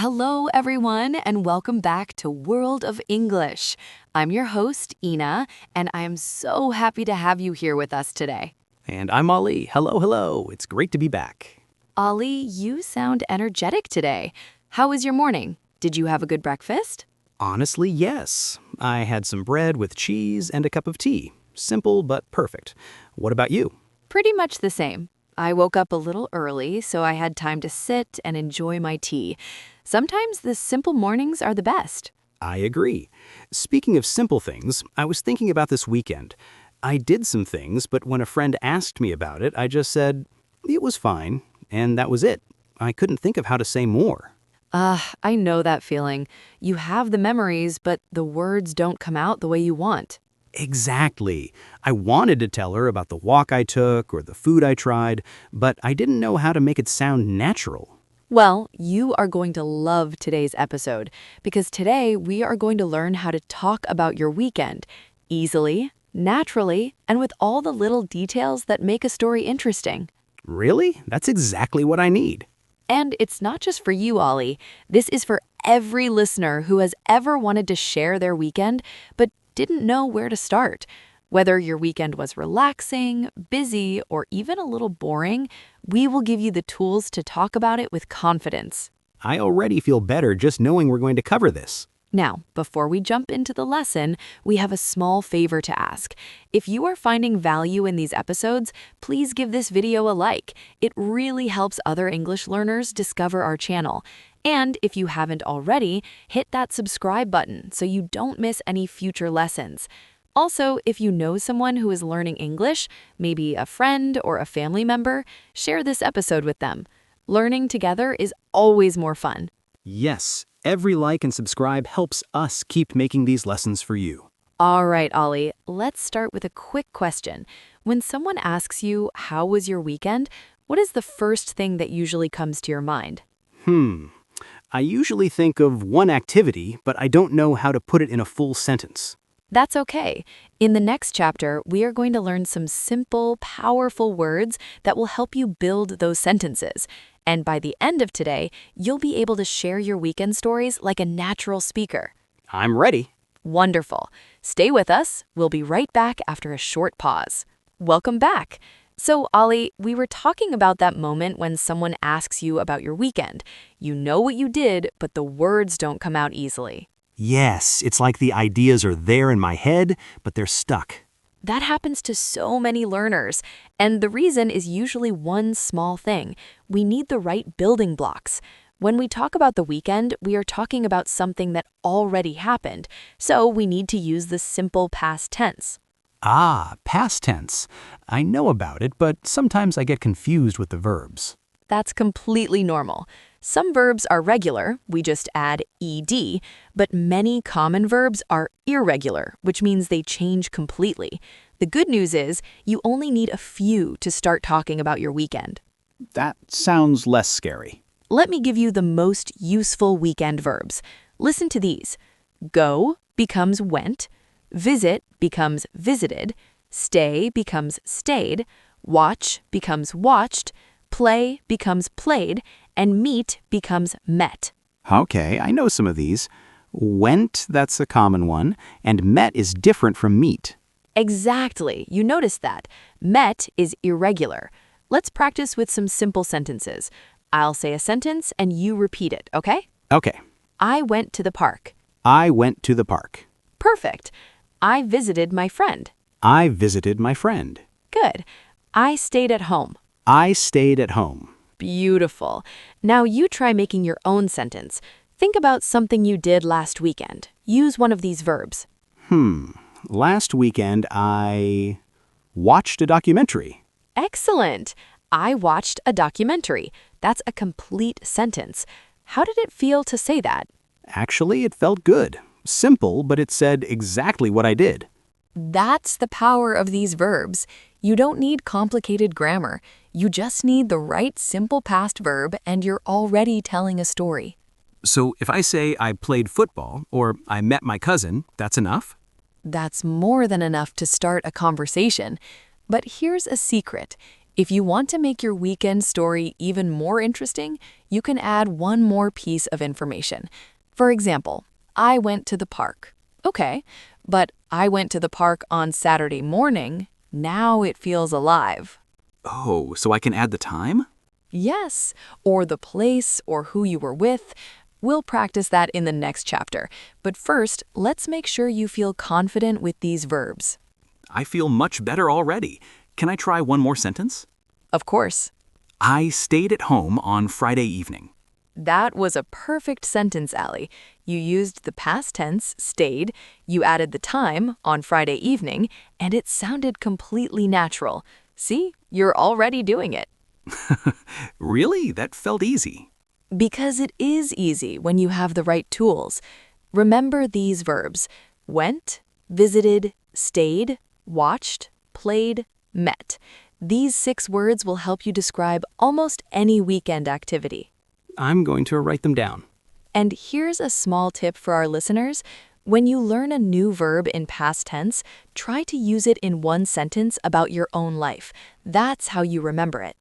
Hello, everyone, and welcome back to World of English. I'm your host, Ina, and I am so happy to have you here with us today. And I'm Ali. Hello, hello. It's great to be back. Ollie, you sound energetic today. How was your morning? Did you have a good breakfast? Honestly, yes. I had some bread with cheese and a cup of tea. Simple but perfect. What about you? Pretty much the same. I woke up a little early, so I had time to sit and enjoy my tea. Sometimes the simple mornings are the best. I agree. Speaking of simple things, I was thinking about this weekend. I did some things, but when a friend asked me about it, I just said, it was fine, and that was it. I couldn't think of how to say more. I know that feeling. You have the memories, but the words don't come out the way you want. Exactly. I wanted to tell her about the walk I took or the food I tried, but I didn't know how to make it sound natural. Well, you are going to love today's episode because today we are going to learn how to talk about your weekend easily, naturally, and with all the little details that make a story interesting. Really? That's exactly what I need. And it's not just for you, Ollie. This is for every listener who has ever wanted to share their weekend but didn't know where to start. Whether your weekend was relaxing, busy, or even a little boring, we will give you the tools to talk about it with confidence. I already feel better just knowing we're going to cover this. Now, before we jump into the lesson, we have a small favor to ask. If you are finding value in these episodes, please give this video a like. It really helps other English learners discover our channel. And if you haven't already, hit that subscribe button so you don't miss any future lessons. Also, if you know someone who is learning English, maybe a friend or a family member, share this episode with them. Learning together is always more fun. Yes, every like and subscribe helps us keep making these lessons for you. All right, Ollie, let's start with a quick question. When someone asks you, how was your weekend? What is the first thing that usually comes to your mind? I usually think of one activity, but I don't know how to put it in a full sentence. That's okay. In the next chapter, we are going to learn some simple, powerful words that will help you build those sentences. And by the end of today, you'll be able to share your weekend stories like a natural speaker. I'm ready. Wonderful. Stay with us. We'll be right back after a short pause. Welcome back. So, Ollie, we were talking about that moment when someone asks you about your weekend. You know what you did, but the words don't come out easily. Yes, it's like the ideas are there in my head, but they're stuck. That happens to so many learners, and the reason is usually one small thing. We need the right building blocks. When we talk about the weekend, we are talking about something that already happened, so we need to use the simple past tense. Past tense. I know about it, but sometimes I get confused with the verbs. That's completely normal. Some verbs are regular, we just add ed, but many common verbs are irregular, which means they change completely. The good news is you only need a few to start talking about your weekend. That sounds less scary. Let me give you the most useful weekend verbs. Listen to these. Go becomes went, visit becomes visited, stay becomes stayed, watch becomes watched, play becomes played, and meet becomes met. Okay, I know some of these. Went, that's a common one, and met is different from meet. Exactly, you noticed that. Met is irregular. Let's practice with some simple sentences. I'll say a sentence and you repeat it, okay? Okay. I went to the park. I went to the park. Perfect. I visited my friend. I visited my friend. Good. I stayed at home. I stayed at home. Beautiful. Now you try making your own sentence. Think about something you did last weekend. Use one of these verbs. Last weekend, I watched a documentary. Excellent. I watched a documentary. That's a complete sentence. How did it feel to say that? Actually, it felt good. Simple, but it said exactly what I did. That's the power of these verbs. You don't need complicated grammar. You just need the right simple past verb and you're already telling a story. So if I say I played football or I met my cousin, that's enough? That's more than enough to start a conversation. But here's a secret. If you want to make your weekend story even more interesting, you can add one more piece of information. For example, I went to the park. Okay, but I went to the park on Saturday morning. Now it feels alive. Oh, so I can add the time? Yes, or the place or who you were with. We'll practice that in the next chapter. But first, let's make sure you feel confident with these verbs. I feel much better already. Can I try one more sentence? Of course. I stayed at home on Friday evening. That was a perfect sentence, Allie. You used the past tense, stayed, you added the time, on Friday evening, and it sounded completely natural. See, you're already doing it. Really? That felt easy. Because it is easy when you have the right tools. Remember these verbs: went, visited, stayed, watched, played, met. These 6 words will help you describe almost any weekend activity. I'm going to write them down. And here's a small tip for our listeners. When you learn a new verb in past tense, try to use it in one sentence about your own life. That's how you remember it.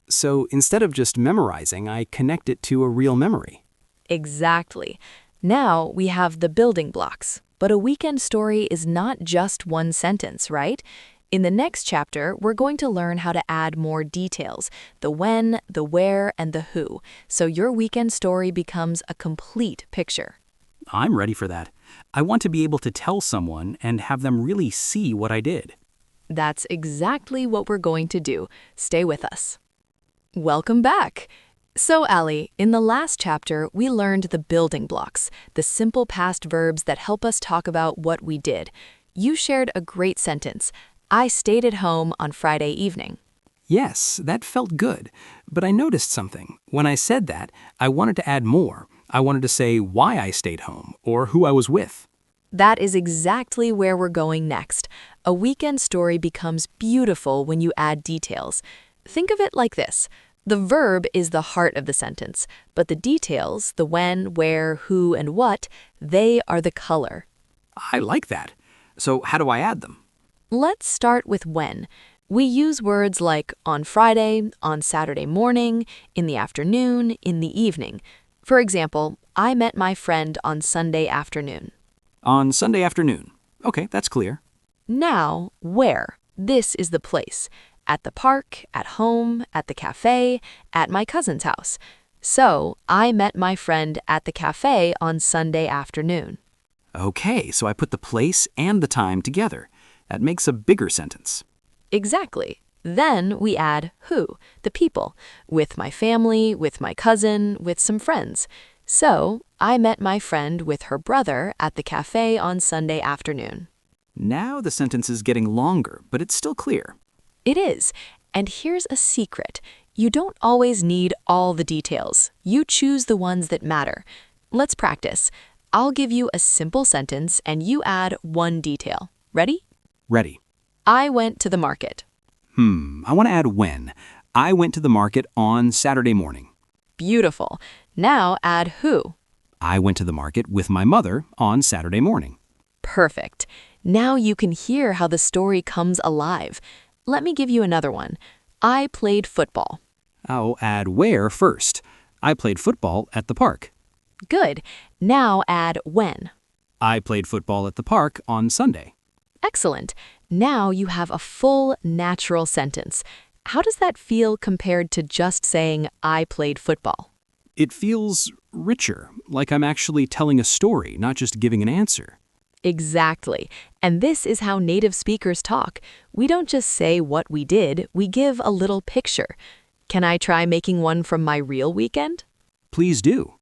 So instead of just memorizing, I connect it to a real memory. Exactly. Now we have the building blocks. But a weekend story is not just one sentence, right? In the next chapter, we're going to learn how to add more details, the when, the where, and the who, so your weekend story becomes a complete picture. I'm ready for that. I want to be able to tell someone and have them really see what I did. That's exactly what we're going to do. Stay with us. Welcome back. So, Allie, in the last chapter, we learned the building blocks, the simple past verbs that help us talk about what we did. You shared a great sentence. I stayed at home on Friday evening. Yes, that felt good. But I noticed something. When I said that, I wanted to add more. I wanted to say why I stayed home or who I was with. That is exactly where we're going next. A weekend story becomes beautiful when you add details. Think of it like this. The verb is the heart of the sentence, but the details, the when, where, who, and what, they are the color. I like that. So how do I add them? Let's start with when. We use words like on Friday, on Saturday morning, in the afternoon, in the evening. For example, I met my friend on Sunday afternoon. On Sunday afternoon. Okay, that's clear. Now, where? This is the place. At the park, at home, at the cafe, at my cousin's house. So, I met my friend at the cafe on Sunday afternoon. Okay, so I put the place and the time together. That makes a bigger sentence. Exactly. Then we add who, the people, with my family, with my cousin, with some friends. So, I met my friend with her brother at the cafe on Sunday afternoon. Now the sentence is getting longer, but it's still clear. It is. And here's a secret. You don't always need all the details. You choose the ones that matter. Let's practice. I'll give you a simple sentence and you add one detail. Ready? Ready. I went to the market. I want to add when. I went to the market on Saturday morning. Beautiful. Now add who. I went to the market with my mother on Saturday morning. Perfect. Now you can hear how the story comes alive. Let me give you another one. I played football. I'll add where first. I played football at the park. Good. Now add when. I played football at the park on Sunday. Excellent. Now you have a full, natural sentence. How does that feel compared to just saying, I played football? It feels richer, like I'm actually telling a story, not just giving an answer. Exactly. And this is how native speakers talk. We don't just say what we did, we give a little picture. Can I try making one from my real weekend? Please do.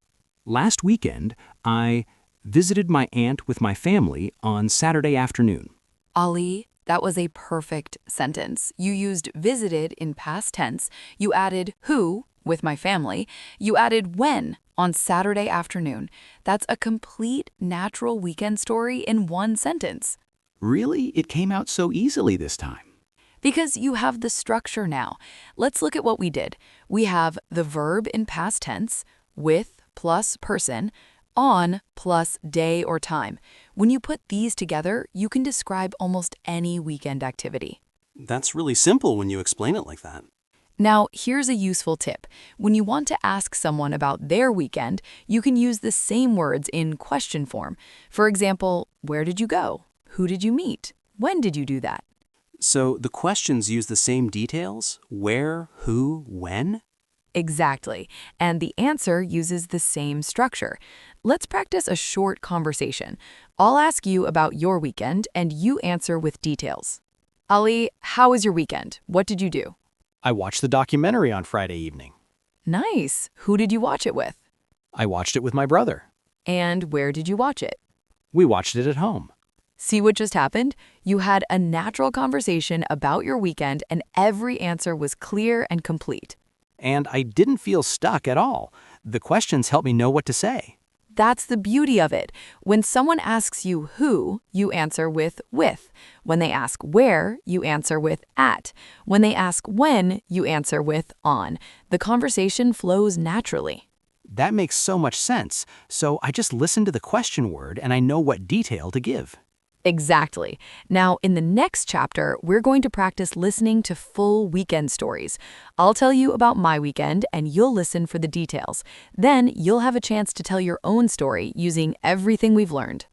Last weekend, I visited my aunt with my family on Saturday afternoon. Ali, that was a perfect sentence. You used visited in past tense. You added who, with my family. You added when, on Saturday afternoon. That's a complete natural weekend story in one sentence. Really? It came out so easily this time. Because you have the structure now. Let's look at what we did. We have the verb in past tense, with plus person, on plus day or time. When you put these together, you can describe almost any weekend activity. That's really simple when you explain it like that. Now, here's a useful tip. When you want to ask someone about their weekend, you can use the same words in question form. For example, where did you go? Who did you meet? When did you do that? So the questions use the same details? Where, who, when? Exactly. And the answer uses the same structure. Let's practice a short conversation. I'll ask you about your weekend, and you answer with details. Ali, how was your weekend? What did you do? I watched the documentary on Friday evening. Nice. Who did you watch it with? I watched it with my brother. And where did you watch it? We watched it at home. See what just happened? You had a natural conversation about your weekend, and every answer was clear and complete. And I didn't feel stuck at all. The questions helped me know what to say. That's the beauty of it. When someone asks you who, you answer with. When they ask where, you answer with at. When they ask when, you answer with on. The conversation flows naturally. That makes so much sense. So I just listen to the question word and I know what detail to give. Exactly. Now, in the next chapter, we're going to practice listening to full weekend stories. I'll tell you about my weekend, and you'll listen for the details. Then you'll have a chance to tell your own story using everything we've learned.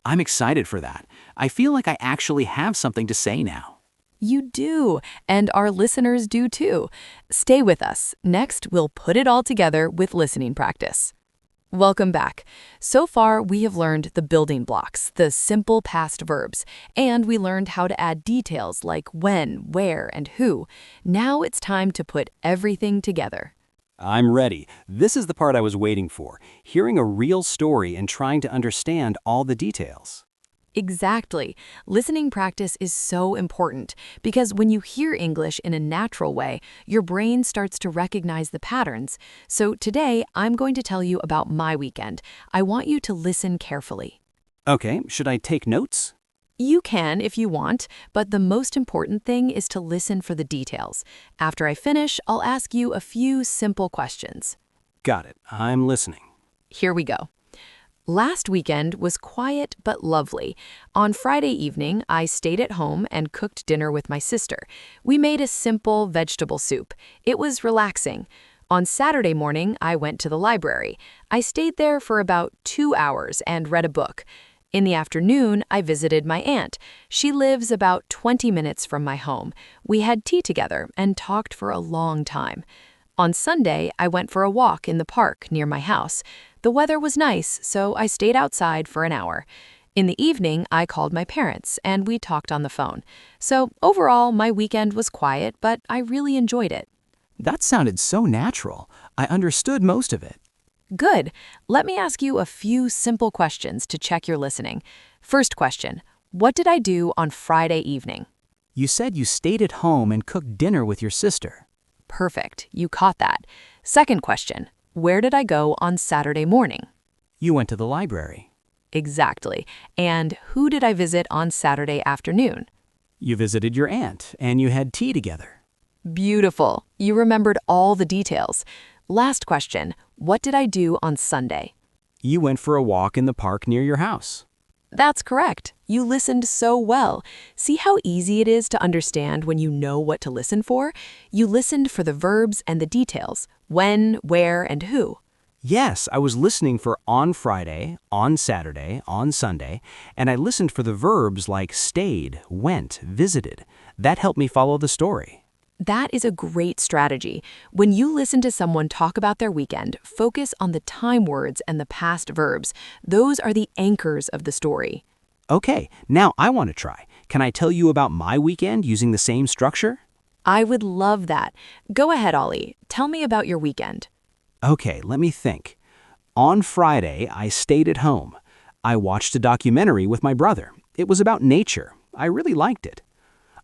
I'm excited for that. I feel like I actually have something to say now. You do, and our listeners do too. Stay with us. Next, we'll put it all together with listening practice. Welcome back. So far, we have learned the building blocks, the simple past verbs, and we learned how to add details like when, where, and who. Now it's time to put everything together. I'm ready. This is the part I was waiting for, hearing a real story and trying to understand all the details. Exactly. Listening practice is so important because when you hear English in a natural way, your brain starts to recognize the patterns. So today, I'm going to tell you about my weekend. I want you to listen carefully. Okay, should I take notes? You can if you want, but the most important thing is to listen for the details. After I finish, I'll ask you a few simple questions. Got it. I'm listening. Here we go. Last weekend was quiet but lovely. On Friday evening, I stayed at home and cooked dinner with my sister. We made a simple vegetable soup. It was relaxing. On Saturday morning, I went to the library. I stayed there for about 2 hours and read a book. In the afternoon, I visited my aunt. She lives about 20 minutes from my home. We had tea together and talked for a long time. On Sunday, I went for a walk in the park near my house. The weather was nice, so I stayed outside for an hour. In the evening, I called my parents, and we talked on the phone. So overall, my weekend was quiet, but I really enjoyed it. That sounded so natural. I understood most of it. Good. Let me ask you a few simple questions to check your listening. First question, what did I do on Friday evening? You said you stayed at home and cooked dinner with your sister. Perfect. You caught that. Second question, where did I go on Saturday morning? You went to the library. Exactly. And who did I visit on Saturday afternoon? You visited your aunt, and you had tea together. Beautiful. You remembered all the details. Last question, what did I do on Sunday? You went for a walk in the park near your house. That's correct. You listened so well. See how easy it is to understand when you know what to listen for? You listened for the verbs and the details, when, where, and who. Yes, I was listening for on Friday, on Saturday, on Sunday, and I listened for the verbs like stayed, went, visited. That helped me follow the story. That is a great strategy. When you listen to someone talk about their weekend, focus on the time words and the past verbs. Those are the anchors of the story. Okay, now I want to try. Can I tell you about my weekend using the same structure? I would love that. Go ahead, Ollie. Tell me about your weekend. Okay, let me think. On Friday, I stayed at home. I watched a documentary with my brother. It was about nature. I really liked it.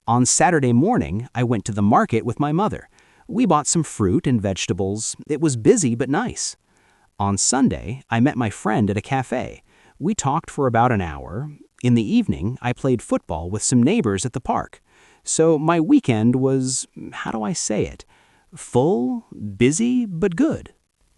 On Saturday morning, I went to the market with my mother. We bought some fruit and vegetables. It was busy but nice. On Sunday, I met my friend at a cafe. We talked for about an hour. In the evening, I played football with some neighbors at the park. So my weekend was, how do I say it? Full, busy, but good.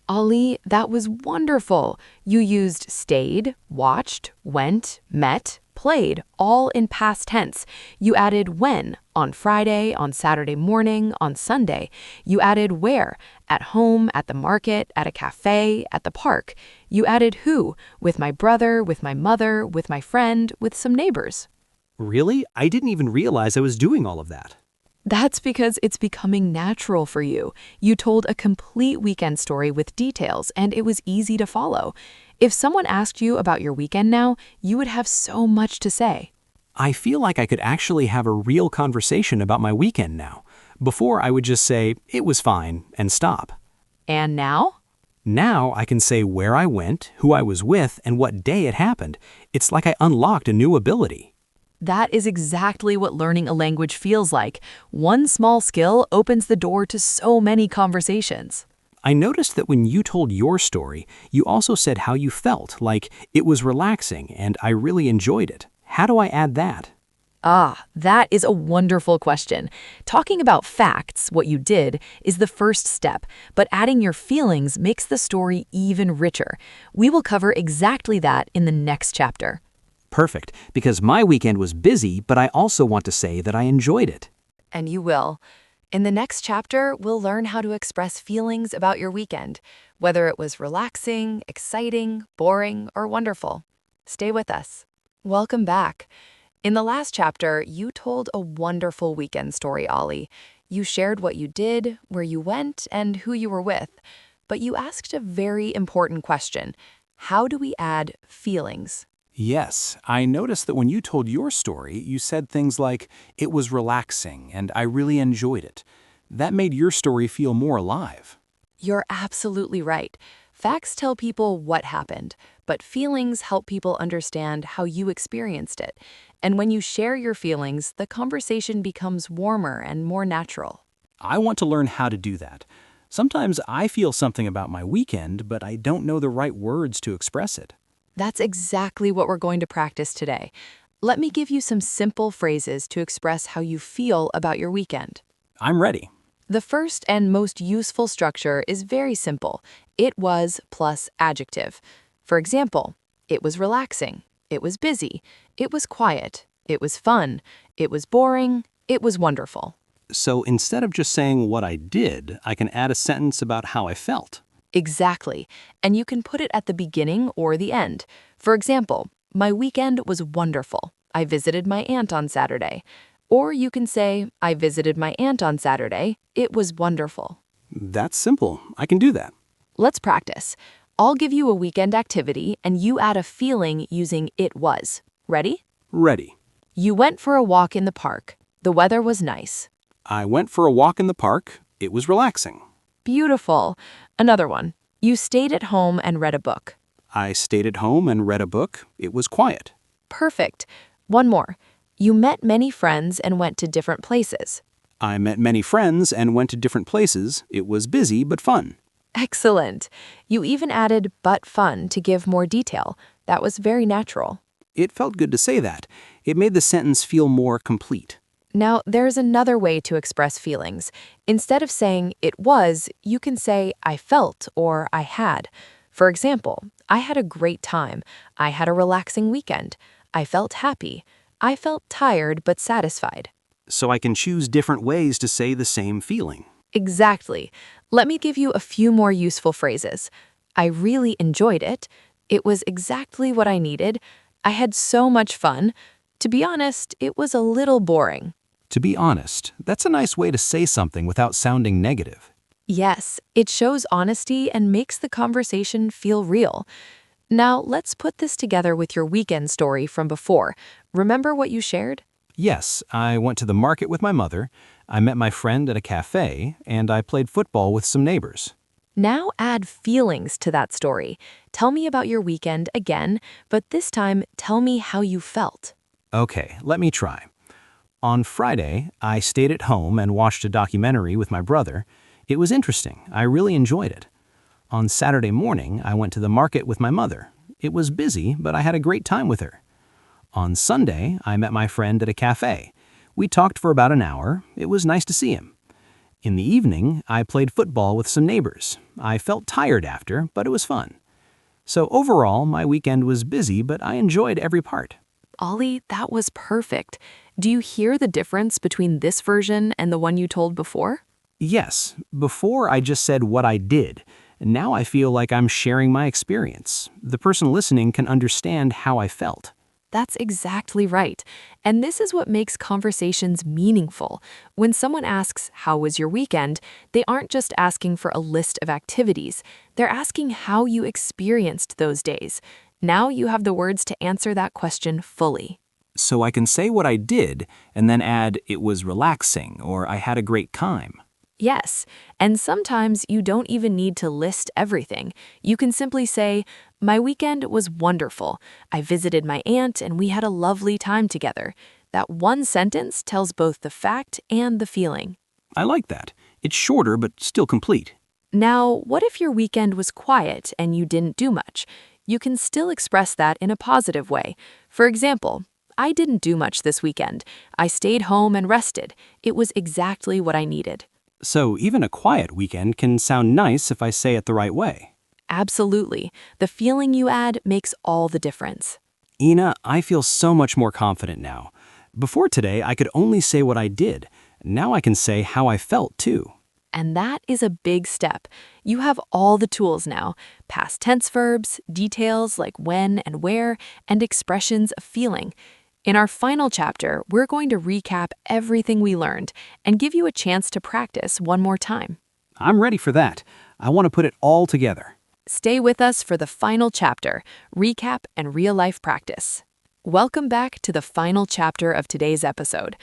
Ollie, that was wonderful. You used stayed, watched, went, met, played, all in past tense. You added when, on Friday, on Saturday morning, on Sunday. You added where, at home, at the market, at a cafe, at the park. You added who, with my brother, with my mother, with my friend, with some neighbors. Really? I didn't even realize I was doing all of that. That's because it's becoming natural for you. You told a complete weekend story with details, and it was easy to follow. If someone asked you about your weekend now, you would have so much to say. I feel like I could actually have a real conversation about my weekend now. Before, I would just say, it was fine, and stop. And now? Now I can say where I went, who I was with, and what day it happened. It's like I unlocked a new ability. That is exactly what learning a language feels like. One small skill opens the door to so many conversations. I noticed that when you told your story, you also said how you felt, like it was relaxing and I really enjoyed it. How do I add that? Ah, that is a wonderful question. Talking about facts, what you did, is the first step, but adding your feelings makes the story even richer. We will cover exactly that in the next chapter. Perfect, because my weekend was busy, but I also want to say that I enjoyed it. And you will. In the next chapter, we'll learn how to express feelings about your weekend, whether it was relaxing, exciting, boring, or wonderful. Stay with us. Welcome back. In the last chapter, you told a wonderful weekend story, Ollie. You shared what you did, where you went, and who you were with. But you asked a very important question. How do we add feelings? Yes, I noticed that when you told your story, you said things like, it was relaxing and I really enjoyed it. That made your story feel more alive. You're absolutely right. Facts tell people what happened, but feelings help people understand how you experienced it. And when you share your feelings, the conversation becomes warmer and more natural. I want to learn how to do that. Sometimes I feel something about my weekend, but I don't know the right words to express it. That's exactly what we're going to practice today. Let me give you some simple phrases to express how you feel about your weekend. I'm ready. The first and most useful structure is very simple. It was plus adjective. For example, it was relaxing. It was busy. It was quiet. It was fun. It was boring. It was wonderful. So instead of just saying what I did, I can add a sentence about how I felt. Exactly. And you can put it at the beginning or the end. For example, my weekend was wonderful. I visited my aunt on Saturday. Or you can say, I visited my aunt on Saturday. It was wonderful. That's simple. I can do that. Let's practice. I'll give you a weekend activity and you add a feeling using it was. Ready? Ready. You went for a walk in the park. The weather was nice. I went for a walk in the park. It was relaxing. Beautiful. Another one. You stayed at home and read a book. I stayed at home and read a book. It was quiet. Perfect. One more. You met many friends and went to different places. I met many friends and went to different places. It was busy but fun. Excellent. You even added but fun to give more detail. That was very natural. It felt good to say that. It made the sentence feel more complete. Now, there's another way to express feelings. Instead of saying it was, you can say I felt or I had. For example, I had a great time. I had a relaxing weekend. I felt happy. I felt tired but satisfied. So I can choose different ways to say the same feeling. Exactly. Let me give you a few more useful phrases. I really enjoyed it. It was exactly what I needed. I had so much fun. To be honest, it was a little boring. To be honest, that's a nice way to say something without sounding negative. Yes, it shows honesty and makes the conversation feel real. Now, let's put this together with your weekend story from before. Remember what you shared? Yes, I went to the market with my mother, I met my friend at a cafe, and I played football with some neighbors. Now add feelings to that story. Tell me about your weekend again, but this time tell me how you felt. Okay, let me try. On Friday, I stayed at home and watched a documentary with my brother. It was interesting. I really enjoyed it. On Saturday morning, I went to the market with my mother. It was busy, but I had a great time with her. On Sunday, I met my friend at a cafe. We talked for about an hour. It was nice to see him. In the evening, I played football with some neighbors. I felt tired after, but it was fun. So overall, my weekend was busy, but I enjoyed every part. Ollie, that was perfect. Do you hear the difference between this version and the one you told before? Yes, before I just said what I did. Now I feel like I'm sharing my experience. The person listening can understand how I felt. That's exactly right. And this is what makes conversations meaningful. When someone asks, "How was your weekend?" they aren't just asking for a list of activities. They're asking how you experienced those days. Now you have the words to answer that question fully. So I can say what I did and then add, it was relaxing or I had a great time. Yes, and sometimes you don't even need to list everything. You can simply say, "My weekend was wonderful. I visited my aunt and we had a lovely time together." That one sentence tells both the fact and the feeling. I like that. It's shorter but still complete. Now, what if your weekend was quiet and you didn't do much? You can still express that in a positive way. For example, "I didn't do much this weekend. I stayed home and rested. It was exactly what I needed." So even a quiet weekend can sound nice if I say it the right way. Absolutely. The feeling you add makes all the difference. Ina, I feel so much more confident now. Before today, I could only say what I did. Now I can say how I felt too. And that is a big step. You have all the tools now: past tense verbs, details like when and where, and expressions of feeling. In our final chapter, we're going to recap everything we learned and give you a chance to practice one more time. I'm ready for that. I want to put it all together. Stay with us for the final chapter, recap and real-life practice. Welcome back to the final chapter of today's episode.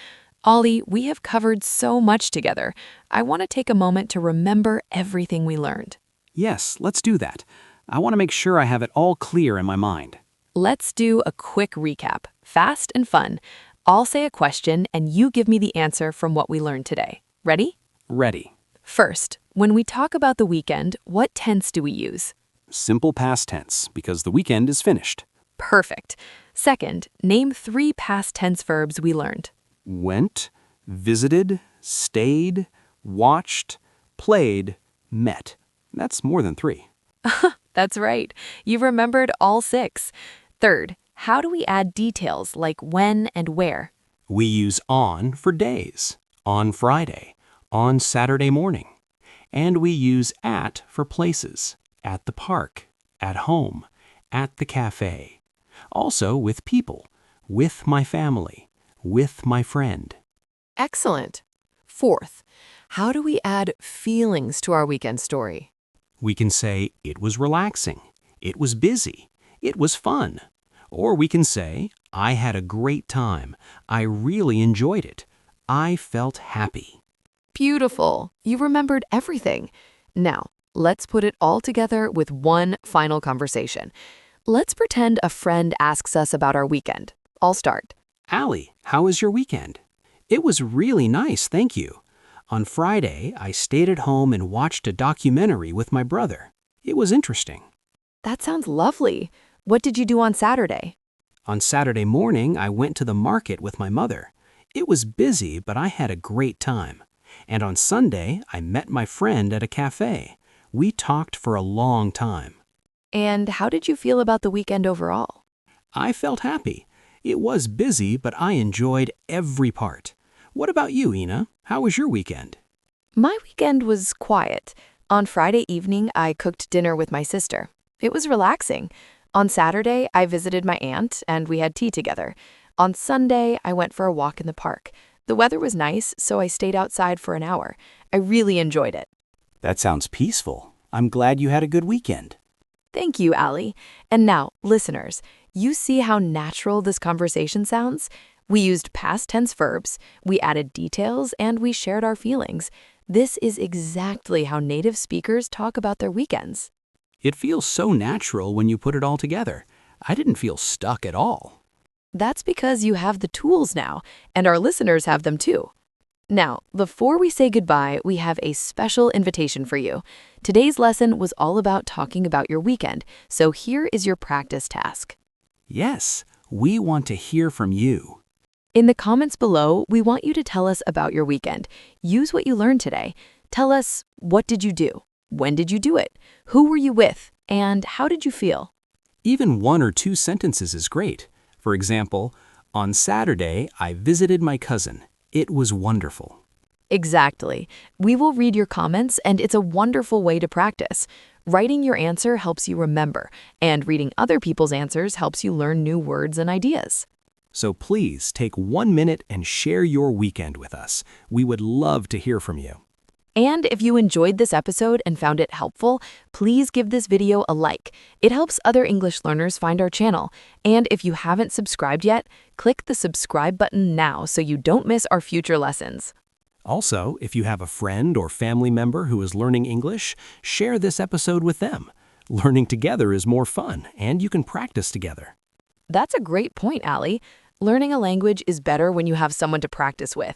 Ollie, we have covered so much together. I want to take a moment to remember everything we learned. Yes, let's do that. I want to make sure I have it all clear in my mind. Let's do a quick recap, fast and fun. I'll say a question and you give me the answer from what we learned today. Ready? Ready. First, when we talk about the weekend, what tense do we use? Simple past tense, because the weekend is finished. Perfect. Second, name 3 past tense verbs we learned. Went, visited, stayed, watched, played, met. That's more than 3. That's right. You've remembered all 6. Third, how do we add details like when and where? We use on for days, on Friday, on Saturday morning. And we use at for places, at the park, at home, at the cafe. Also with people, with my family, with my friend. Excellent. Fourth, how do we add feelings to our weekend story? We can say, it was relaxing, it was busy, it was fun. Or we can say, I had a great time, I really enjoyed it, I felt happy. Beautiful. You remembered everything. Now, let's put it all together with one final conversation. Let's pretend a friend asks us about our weekend. I'll start. Allie, how was your weekend? It was really nice, thank you. On Friday, I stayed at home and watched a documentary with my brother. It was interesting. That sounds lovely. What did you do on Saturday? On Saturday morning, I went to the market with my mother. It was busy, but I had a great time. And on Sunday, I met my friend at a cafe. We talked for a long time. And how did you feel about the weekend overall? I felt happy. It was busy, but I enjoyed every part. What about you, Ina? How was your weekend? My weekend was quiet. On Friday evening, I cooked dinner with my sister. It was relaxing. On Saturday, I visited my aunt and we had tea together. On Sunday, I went for a walk in the park. The weather was nice, so I stayed outside for an hour. I really enjoyed it. That sounds peaceful. I'm glad you had a good weekend. Thank you, Allie. And now, listeners, you see how natural this conversation sounds? We used past tense verbs, we added details, and we shared our feelings. This is exactly how native speakers talk about their weekends. It feels so natural when you put it all together. I didn't feel stuck at all. That's because you have the tools now, and our listeners have them too. Now, before we say goodbye, we have a special invitation for you. Today's lesson was all about talking about your weekend, so here is your practice task. Yes, we want to hear from you. In the comments below, we want you to tell us about your weekend. Use what you learned today. Tell us, what did you do? When did you do it? Who were you with? And how did you feel? Even 1 or 2 sentences is great. For example, on Saturday, I visited my cousin. It was wonderful. Exactly. We will read your comments, and it's a wonderful way to practice. Writing your answer helps you remember, and reading other people's answers helps you learn new words and ideas. So please take 1 minute and share your weekend with us. We would love to hear from you. And if you enjoyed this episode and found it helpful, please give this video a like. It helps other English learners find our channel. And if you haven't subscribed yet, click the subscribe button now so you don't miss our future lessons. Also, if you have a friend or family member who is learning English, share this episode with them. Learning together is more fun, and you can practice together. That's a great point, Allie. Learning a language is better when you have someone to practice with.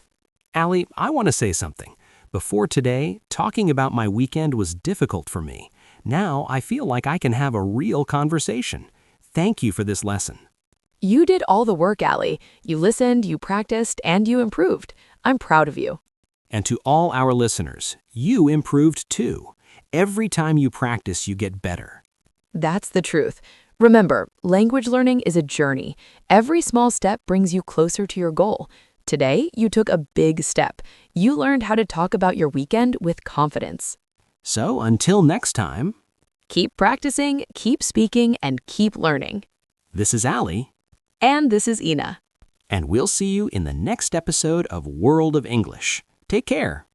Allie, I want to say something. Before today, talking about my weekend was difficult for me. Now I feel like I can have a real conversation. Thank you for this lesson. You did all the work, Allie. You listened, you practiced, and you improved. I'm proud of you. And to all our listeners, you improved too. Every time you practice, you get better. That's the truth. Remember, language learning is a journey. Every small step brings you closer to your goal. Today, you took a big step. You learned how to talk about your weekend with confidence. So until next time, Keep practicing, keep speaking, and keep learning. this is Allie, And this is Ina. and we'll see you in the next episode of World of English. Take care.